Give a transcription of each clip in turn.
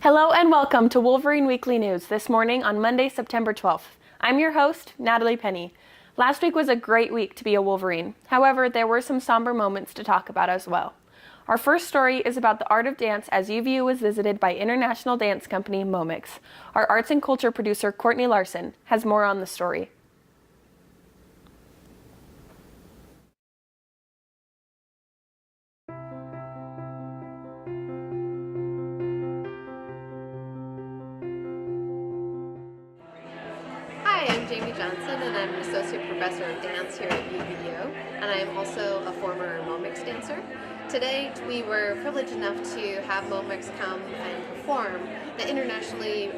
Hello and welcome to Wolverine Weekly News this morning on Monday, September 12th. I'm your host, Natalie Penni. Last week was a great week to be a Wolverine. However, there were some somber moments to talk about as well. Our first story is about the art of dance as UVU was visited by international dance company Momix. Our arts and culture producer, Courtney Larson, has more on the story. Hi, I'm Jamie Johnson, and I'm an associate professor of dance here at UVU, and I am also a former Momix dancer. Today, we were privileged enough to have Momix come and perform. The internationally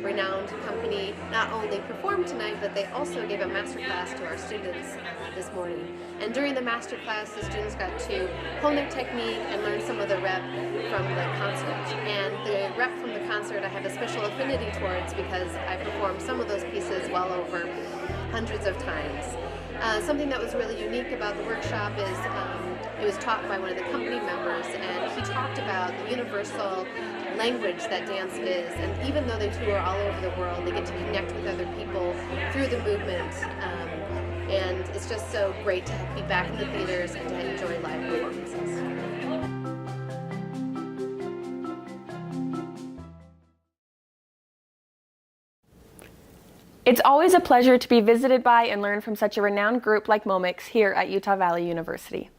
renowned company not only performed tonight, but they also gave a master class to our students this morning. And during the master class, the students got to hone their technique and learn some of the rep from the concert. And the rep from the concert I have a special affinity towards because I performed some of those pieces well over hundreds of times. Something that was really unique about the workshop is it was taught by one of the company members, and he talked about the universal language that dance is, and even though they tour all over the world, they get to connect with other people through the movement, and it's just so great to be back in the theaters and to enjoy live performances. It's always a pleasure to be visited by and learn from such a renowned group like Momix here at Utah Valley University.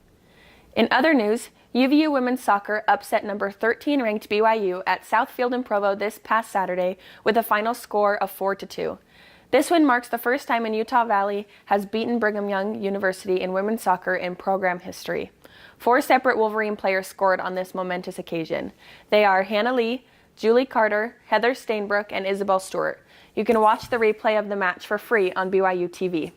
In other news, UVU women's soccer upset number 13 ranked BYU at Southfield in Provo this past Saturday with a final score of 4-2. This win marks the first time in Utah Valley has beaten Brigham Young University in women's soccer in program history. 4 separate Wolverine players scored on this momentous occasion. They are Hannah Lee, Julie Carter, Heather Stainbrook, and Isabel Stewart. You can watch the replay of the match for free on BYU TV.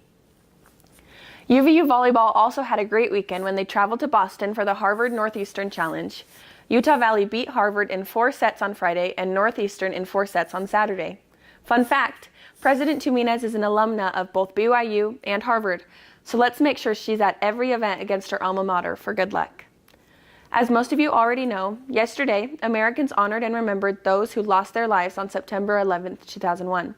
UVU volleyball also had a great weekend when they traveled to Boston for the Harvard Northeastern Challenge. Utah Valley beat Harvard in 4 sets on Friday and Northeastern in 4 sets on Saturday. Fun fact, President Tuminez is an alumna of both BYU and Harvard, so let's make sure she's at every event against her alma mater for good luck. As most of you already know, yesterday, Americans honored and remembered those who lost their lives on September 11, 2001.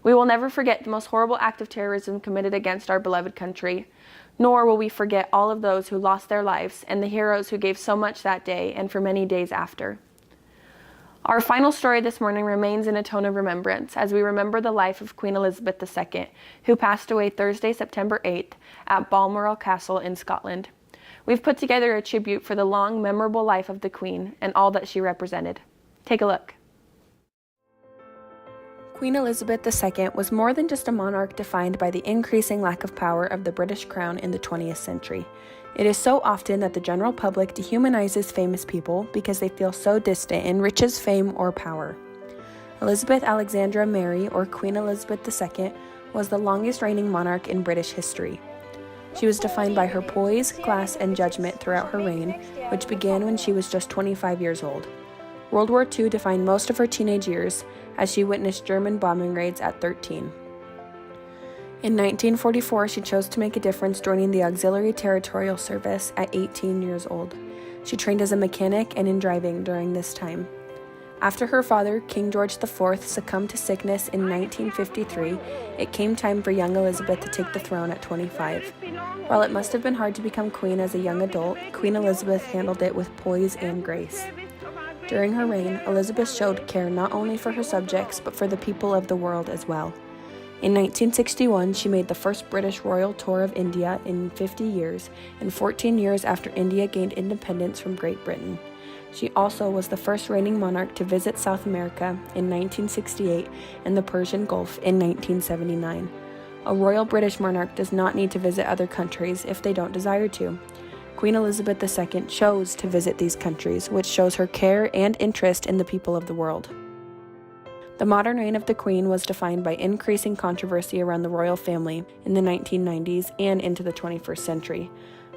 We will never forget the most horrible act of terrorism committed against our beloved country, nor will we forget all of those who lost their lives and the heroes who gave so much that day and for many days after. Our final story this morning remains in a tone of remembrance as we remember the life of Queen Elizabeth II, who passed away Thursday, September 8th at Balmoral Castle in Scotland. We've put together a tribute for the long, memorable life of the Queen and all that she represented. Take a look. Queen Elizabeth II was more than just a monarch defined by the increasing lack of power of the British crown in the 20th century. It is so often that the general public dehumanizes famous people because they feel so distant in riches, fame, or power. Elizabeth Alexandra Mary, or Queen Elizabeth II, was the longest reigning monarch in British history. She was defined by her poise, class, and judgment throughout her reign, which began when she was just 25 years old. World War II defined most of her teenage years, as she witnessed German bombing raids at 13. In 1944, she chose to make a difference joining the Auxiliary Territorial Service at 18 years old. She trained as a mechanic and in driving during this time. After her father, King George IV, succumbed to sickness in 1953, it came time for young Elizabeth to take the throne at 25. While it must have been hard to become queen as a young adult, Queen Elizabeth handled it with poise and grace. During her reign, Elizabeth showed care not only for her subjects, but for the people of the world as well. In 1961, she made the first British royal tour of India in 50 years, and 14 years after India gained independence from Great Britain. She also was the first reigning monarch to visit South America in 1968 and the Persian Gulf in 1979. A royal British monarch does not need to visit other countries if they don't desire to. Queen Elizabeth II chose to visit these countries, which shows her care and interest in the people of the world. The modern reign of the Queen was defined by increasing controversy around the royal family in the 1990s and into the 21st century.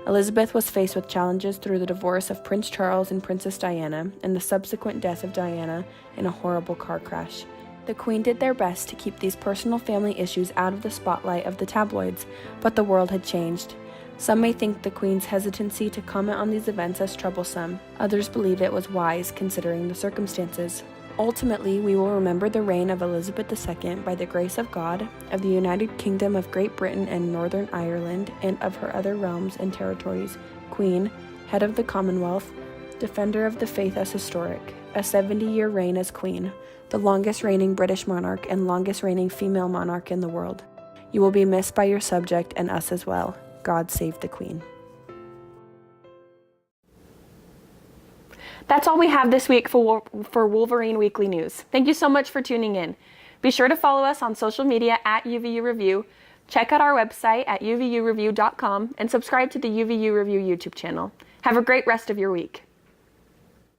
Elizabeth was faced with challenges through the divorce of Prince Charles and Princess Diana and the subsequent death of Diana in a horrible car crash. The Queen did their best to keep these personal family issues out of the spotlight of the tabloids, but the world had changed. Some may think the Queen's hesitancy to comment on these events as troublesome. Others believe it was wise considering the circumstances. Ultimately, we will remember the reign of Elizabeth II by the grace of God, of the United Kingdom of Great Britain and Northern Ireland, and of her other realms and territories, Queen, head of the Commonwealth, defender of the faith as historic, a 70-year reign as Queen, the longest reigning British monarch and longest reigning female monarch in the world. You will be missed by your subject and us as well. God save the Queen. That's all we have this week for Wolverine Weekly News. Thank you so much for tuning in. Be sure to follow us on social media at UVU Review, check out our website at uvureview.com, and subscribe to the UVU Review YouTube channel. Have a great rest of your week.